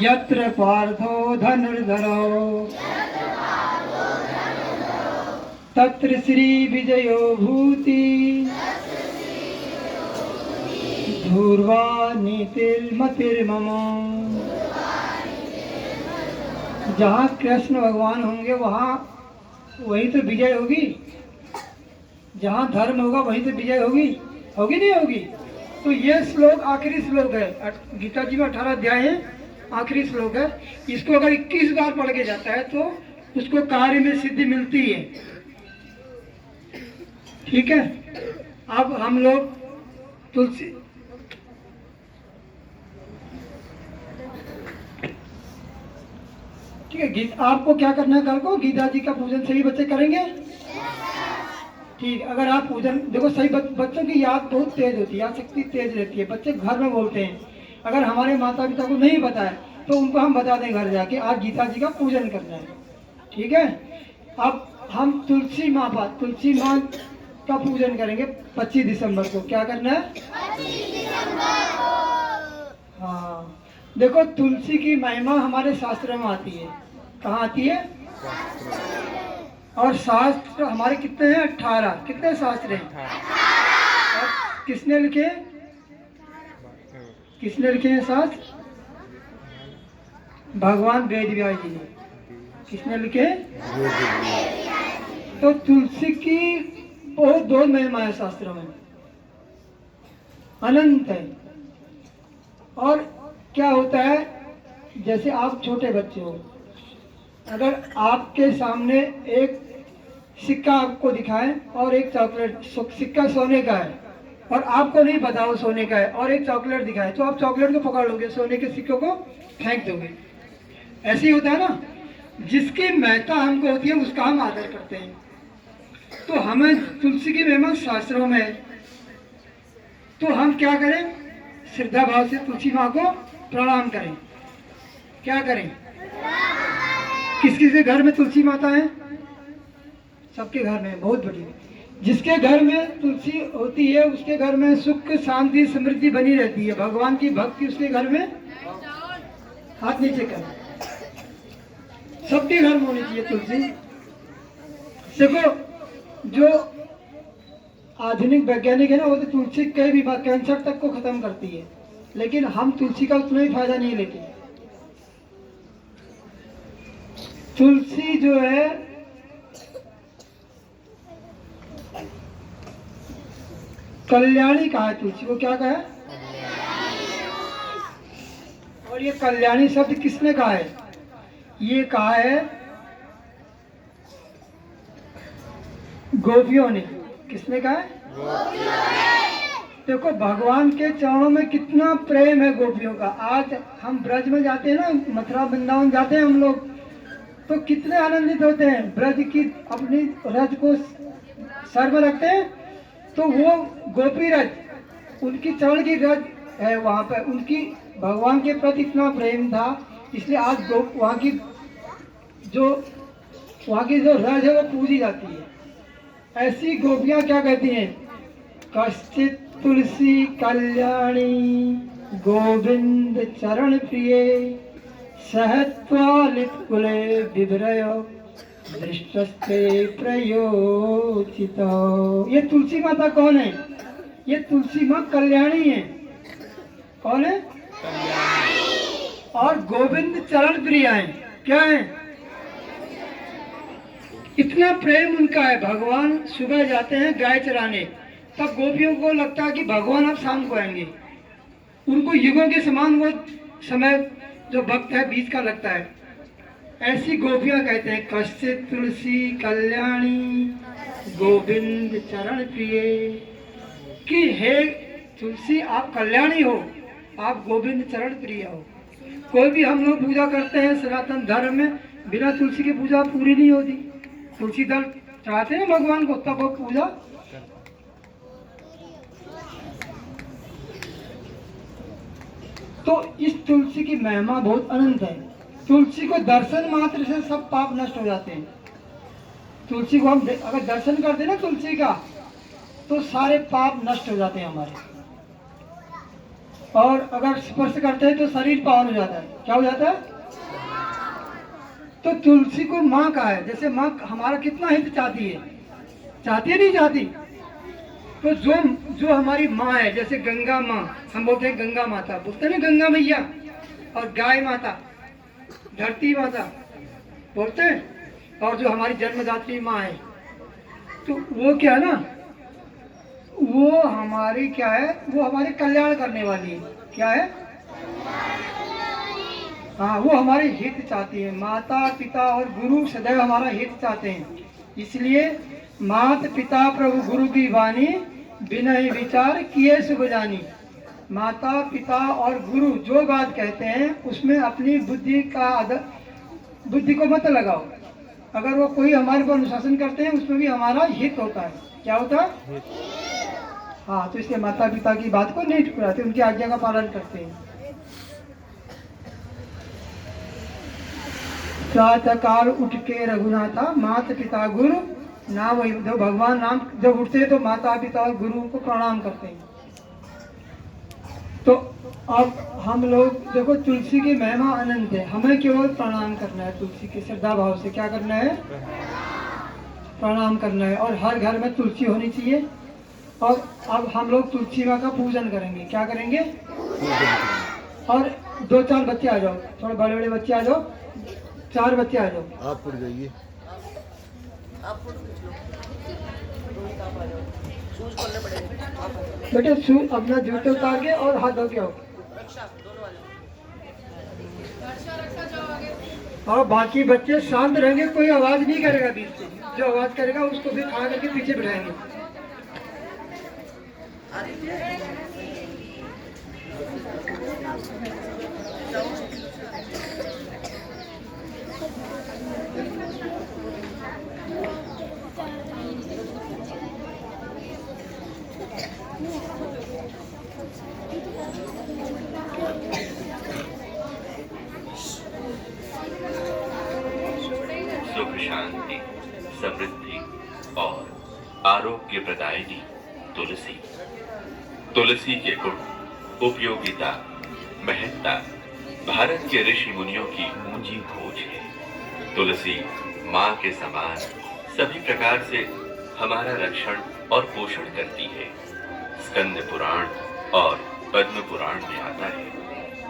यत्र पार्थो धनुर्धरो तत्र श्री विजयो भूति धूर्वा नीतिर्मतिर्मम। जहाँ कृष्ण भगवान होंगे वहाँ वही तो विजय होगी। जहाँ धर्म होगा वहीं तो विजय होगी, होगी नहीं होगी। तो ये श्लोक आखिरी श्लोक है गीता जी में, 18 अध्याय है, आखिरी श्लोक है। इसको अगर 21 बार पढ़ के जाता है तो उसको कार्य में सिद्धि मिलती है। ठीक है, अब हम लोग तुलसी ठीक है, आपको क्या करना है कल को? गीता जी का पूजन सही बच्चे करेंगे? ठीक, अगर आप पूजन देखो सही बच्चों की याद बहुत तेज होती है, याद शक्ति तेज रहती है। बच्चे घर में बोलते हैं, अगर हमारे माता पिता को नहीं पता है तो उनको हम बता दें घर जाके आज गीता जी का पूजन करना है। ठीक है, अब हम तुलसी माँ का पूजन करेंगे 25 दिसंबर को। क्या करना है? 25 दिसंबर को। हाँ, देखो तुलसी की महिमा हमारे शास्त्र में आती है। कहाँ आती है? और शास्त्र हमारे कितने हैं? 18। कितने शास्त्र हैं? और किसने लिखे? किसने लिखे हैं शास्त्र? भगवान वेद व्यास जी ने। किसने लिखे? तो तुलसी की बहुत दो महिमा है शास्त्रों में, अनंत है। और क्या होता है, जैसे आप छोटे बच्चे हो, अगर आपके सामने एक सिक्का आपको दिखाए और एक चॉकलेट, सिक्का सोने का है और आपको नहीं पता वो सोने का है, और एक चॉकलेट दिखाए तो आप चॉकलेट को पकड़ लोगे, सोने के सिक्के को फेंक दोगे। ऐसे ही होता है ना, जिसकी महत्ता हमको होती है उसका हम आदर करते हैं। तो हमें तुलसी की महिमा शास्त्रों में है, तो हम क्या करें? श्रद्धा भाव से तुलसी माँ को प्रणाम करें। क्या करें? किस किस के घर में तुलसी माता है? सबके घर में, बहुत बढ़िया। जिसके घर में तुलसी होती है उसके घर में सुख शांति समृद्धि बनी रहती है। भगवान की भक्ति उसके घर में, हाथ नीचे कर, सबके घर में होनी चाहिए तुलसी। देखो जो आधुनिक वैज्ञानिक है ना, वो तो तुलसी के भी कैंसर तक को खत्म करती है, लेकिन हम तुलसी का उतना ही फायदा नहीं लेते। तुलसी जो है कल्याणी कहा है, तुलसी को क्या कहा है? और ये कल्याणी शब्द किसने कहा है? ये कहा है गोपियों ने। किसने कहा है? देखो भगवान के चरणों में कितना प्रेम है गोपियों का। आज हम ब्रज में जाते हैं ना, मथुरा वृंदावन जाते हैं हम लोग, तो कितने आनंदित होते हैं। ब्रज की अपनी रज को सर में रखते हैं, तो वो गोपी रज, उनकी चरण की रज है वहाँ पर। उनकी भगवान के प्रति इतना प्रेम था, इसलिए आज वहाँ की जो रज है वो पूजी जाती है। ऐसी गोपियाँ क्या कहती हैं? कश्चित तुलसी कल्याणी गोविंद चरण प्रिय सहत्वालित कुले विभ्रय दृष्टस्ते प्रयोचित। ये तुलसी माता कौन है? ये तुलसी माँ कल्याणी है। कौन है? और गोविंद चरण प्रिय है। क्या है? इतना प्रेम उनका है। भगवान सुबह जाते हैं गाय चराने, तब गोपियों को लगता है कि भगवान अब शाम को आएंगे। उनको युगों के समान वो समय जो वक्त है बीच का लगता है। ऐसी गोपियां कहते हैं कश्चित तुलसी कल्याणी गोविंद चरण प्रिय, कि हे तुलसी आप कल्याणी हो, आप गोविंद चरण प्रिय हो। कोई भी हम लोग पूजा करते हैं सनातन धर्म में, बिना तुलसी की पूजा पूरी नहीं होती। तुलसी दल चाहते हैं भगवान को, तब वो पूजा। तो इस तुलसी की महिमा बहुत अनंत है। तुलसी को दर्शन मात्र से सब पाप नष्ट हो जाते हैं। तुलसी को हम अगर दर्शन करते हैं ना तुलसी का, तो सारे पाप नष्ट हो जाते हैं हमारे। और अगर स्पर्श करते हैं तो शरीर पावन हो जाता है। क्या हो जाता है? तो तुलसी को माँ का है। जैसे माँ हमारा कितना हित चाहती है, चाहती है नहीं चाहती? तो जो जो हमारी माँ है, जैसे गंगा माँ, हम बोलते हैं गंगा माता, बोलते हैं ना गंगा मैया, और गाय माता, धरती माता बोलते हैं, और जो हमारी जन्मदात्री माँ है, तो वो क्या है ना, वो हमारी क्या है, वो हमारे कल्याण करने वाली है। क्या है? हाँ, वो हमारे हित चाहती है। माता पिता और गुरु सदैव हमारा हित चाहते हैं। इसलिए मात पिता प्रभु गुरु की वाणी, बिनय विचार किए शुभ जानी। माता पिता और गुरु जो बात कहते हैं उसमें अपनी बुद्धि को मत लगाओ। अगर वो कोई हमारे को अनुशासन करते हैं उसमें भी हमारा हित होता है। क्या होता है? हाँ, तो इसलिए माता पिता की बात को नहीं ठुकराते, उनकी आज्ञा का पालन करते हैं। प्रातःकाल उठ के रघुनाथा, माता पिता गुरु नाम। जब भगवान नाम जब उठते हैं तो माता पिता और गुरु को प्रणाम करते हैं। तो अब हम लोग देखो, तुलसी की महिमा अनंत है, हमें केवल प्रणाम करना है। तुलसी के श्रद्धा भाव से क्या करना है? प्रणाम करना है। और हर घर में तुलसी होनी चाहिए। और अब हम लोग तुलसी माँ का पूजन करेंगे। क्या करेंगे? और 2-4 बच्चे आ जाओ, थोड़े बड़े बड़े बच्चे आ जाओ, 4 बच्चे आ जाओ। आप उड़ जाइए। बेटे शूज अपना जूते उतार के और हाथ धो के आओ। और बाकी बच्चे शांत रहेंगे, कोई आवाज नहीं करेगा बीच से। जो आवाज करेगा उसको भी खा करके पीछे बिठाएंगे। सुख शांति समृद्धि और आरोग्य प्रदायिनी तुलसी। तुलसी के गुण, उपयोगिता, महत्ता भारत के ऋषि मुनियों की ऊंची खोज है। तुलसी माँ के समान सभी प्रकार से हमारा रक्षण और पोषण करती है। स्कंद पुराण और पद्म पुराण में आता है,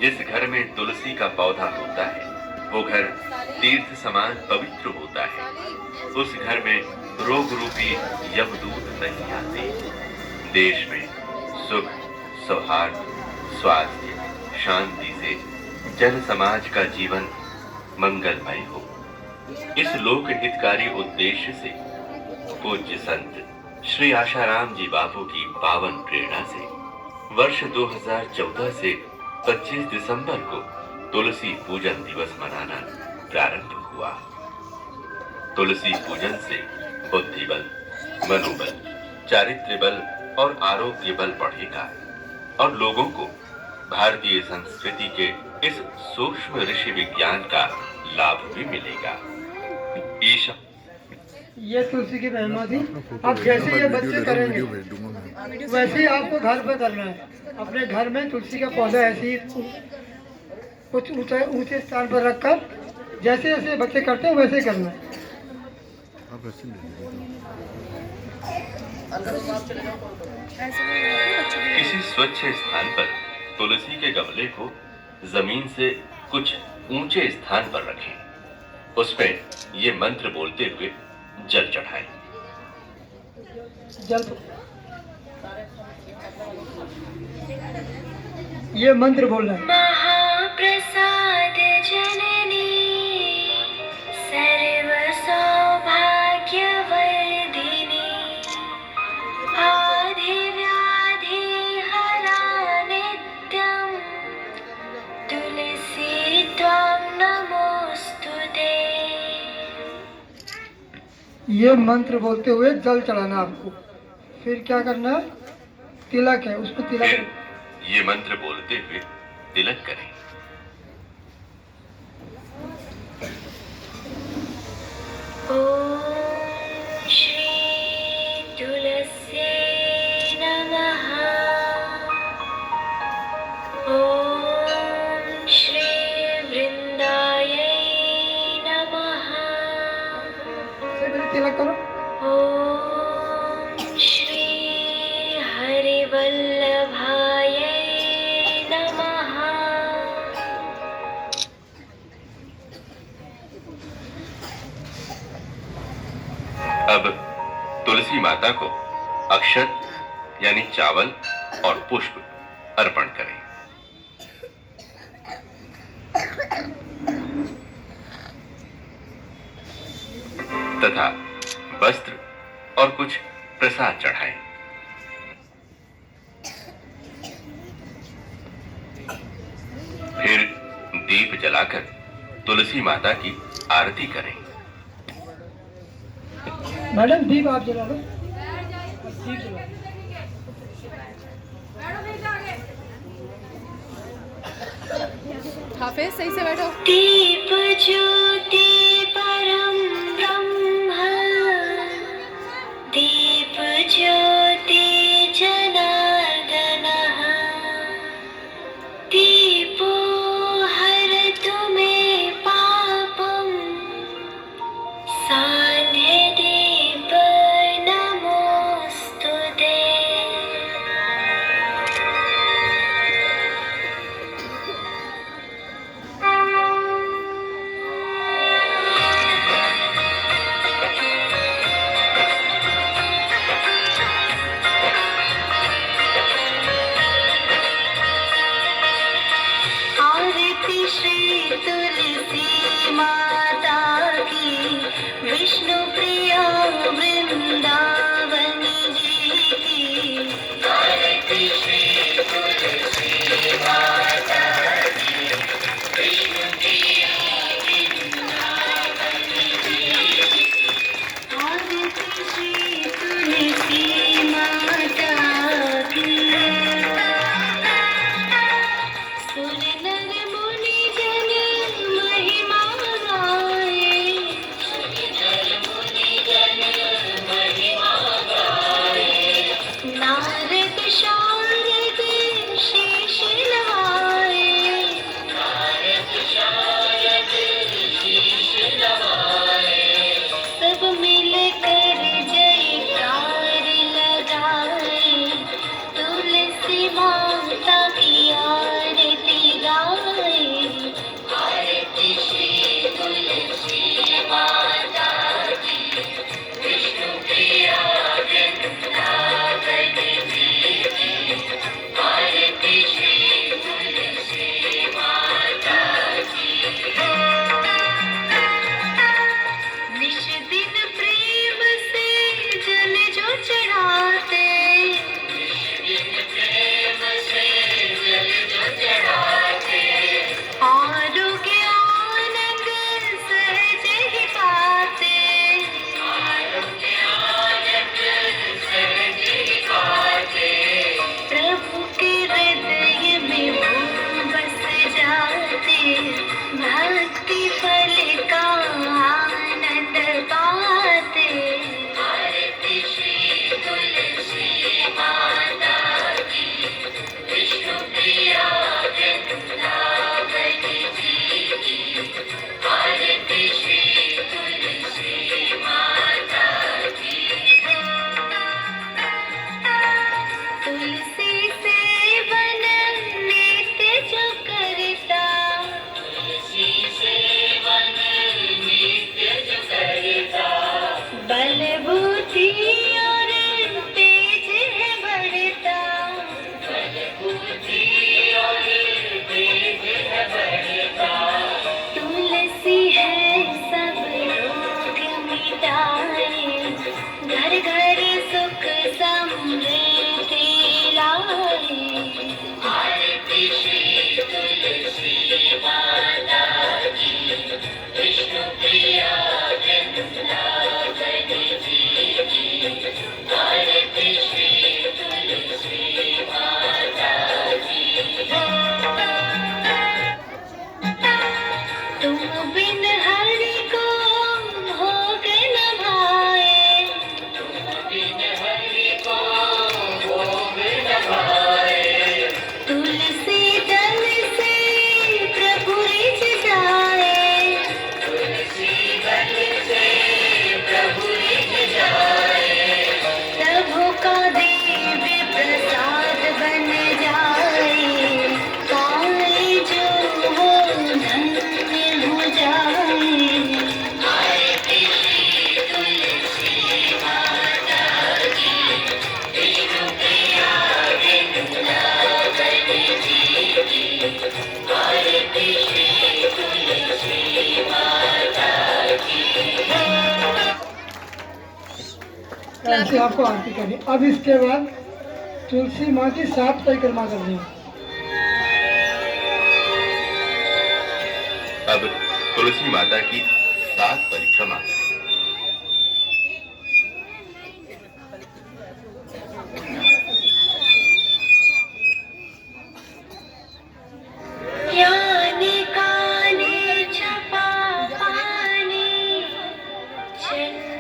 जिस घर में तुलसी का पौधा होता है वो घर तीर्थ समान पवित्र होता है। उस घर में रोग रूपी यमदूत नहीं आते। देश में सुख, सौहार्द, स्वास्थ्य, शांति से जन समाज का जीवन मंगलमय हो। इस लोक हितकारी उद्देश्य से पूज्य संत श्री आशाराम जी बापू की पावन प्रेरणा से वर्ष 2014 से 25 दिसंबर को तुलसी पूजन दिवस मनाना प्रारंभ हुआ। तुलसी पूजन से बुद्धि बल, मनोबल, चारित्र्य बल और आरोग्य बल बढ़ेगा और लोगों को भारतीय संस्कृति के इस सूक्ष्म ऋषि विज्ञान का लाभ भी मिलेगा। ईशा ये तुलसी की महिमा थी। अब जैसे ये बच्चे करेंगे वैसे ही आपको घर पे करना है। अपने घर में तुलसी का पौधा ऐसे ही कुछ ऊंचे स्थान पर रखकर जैसे जैसे बच्चे करते हैं वैसे ही करना है। किसी स्वच्छ स्थान पर तुलसी के गमले को जमीन से कुछ ऊंचे स्थान पर रखें। उसमें ये मंत्र बोलते हुए जल चढ़ाएं। जल ये मंत्र बोलना है। महाप्रसाद जननी सर्व सौभाग्य वर्धिनी आधि व्याधि हरा नित्यं तुलसी त्वां नमोस्तुते। ये मंत्र बोलते हुए जल चढ़ाना आपको। फिर क्या करना है? तिलक है, उसको तिलक। ये मंत्र बोलते हुए तिलक करें। ओम श्री तुलसी नमः। तिलक करो। ॐ श्री हरिवल्लभाय नमः। अब तुलसी माता को अक्षत यानी चावल और पुष्प अर्पण करें। तथा वस्त्र और कुछ प्रसाद चढ़ाएं। फिर दीप जलाकर तुलसी माता की आरती करें। मैडम दीप आप जला लो। दीप जला लो। हाफिज सही से बैठो। दीप ज्योति परम ब्रह्म, दीप ज्योति जनार्दनः, दीपो हरतु मे पापम्, सान्ध्यदीप नमोऽस्तुते। आरती श्री तुलसी माता की, विष्णु प्रिया वृंदावनी जी की। आरती श्री तुलसी माता की, विष्णु प्रिया वृंदावनी जी की। आरती श्री तुलसी माता की। सुर नर मुनि जन महिमा गाए, सुर नर मुनि जन महिमा गाए। नारद शारद शीश नवाए, नारद शारद शीश नवाए। सब मिलकर जयकार लगाए, तुलसी माता की आरती गाए। आरती श्री तुलसी माता की, विष्णु प्रिया वृंदावनी जी की। आरती श्री तुलसी माता की। निश दिन प्रेम से जल जो चढ़ाते, प्रेम से जल जो चढ़ाते। आरोग्य आनंद सहज ही पाते, आरोग्य आनंद सहज ही पाते। प्रभु के हृदय में वो बस जाते, भक्ति फल का आनंद पाते। आरती श्री तुलसी माता की, विष्णु प्रिया वृंदावनी जी की। आरती श्री तुलसी माता की। तुलसी सेवन नित्य जो करता, तुलसी सेवन नित्य जो करता। बल बुद्धि और तेज है बढ़ता, बल बुद्धि और तेज है बढ़ता। तुलसी है सब रोग मिटाए, घर घर सुख समृद्धि लाए। आरती श्री तुलसी माता की, विष्णु प्रिया वृंदावनी जी की। आरती श्री तुलसी माता की। तुम बिन हरि को भोग न भाए, तुम बिन हरि को भोग न भाए। तुलसी दल से प्रभु रिझ जाए, तुलसी दल से प्रभु रिझ ऐसे आपको आरती करनी। अब इसके बाद तुलसी माँ की 7 परिक्रमा करनी है। अब तुलसी माता की 7 परिक्रमा करें। यानि कानि च पापानि जन्मान्तरकृतानि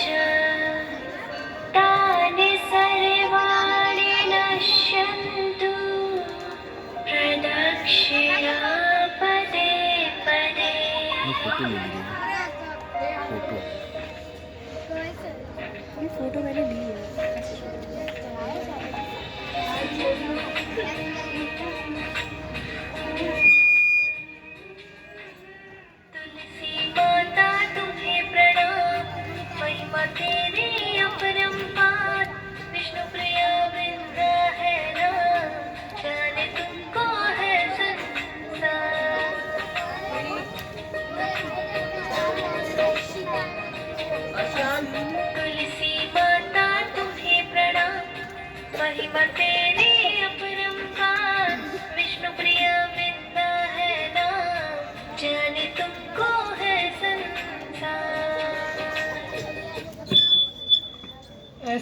च तानि सर्वाणि नश्यन्तु प्रदक्षिणा पदे पदे। फोटो ले लीजिए फोटो फोटो मैंने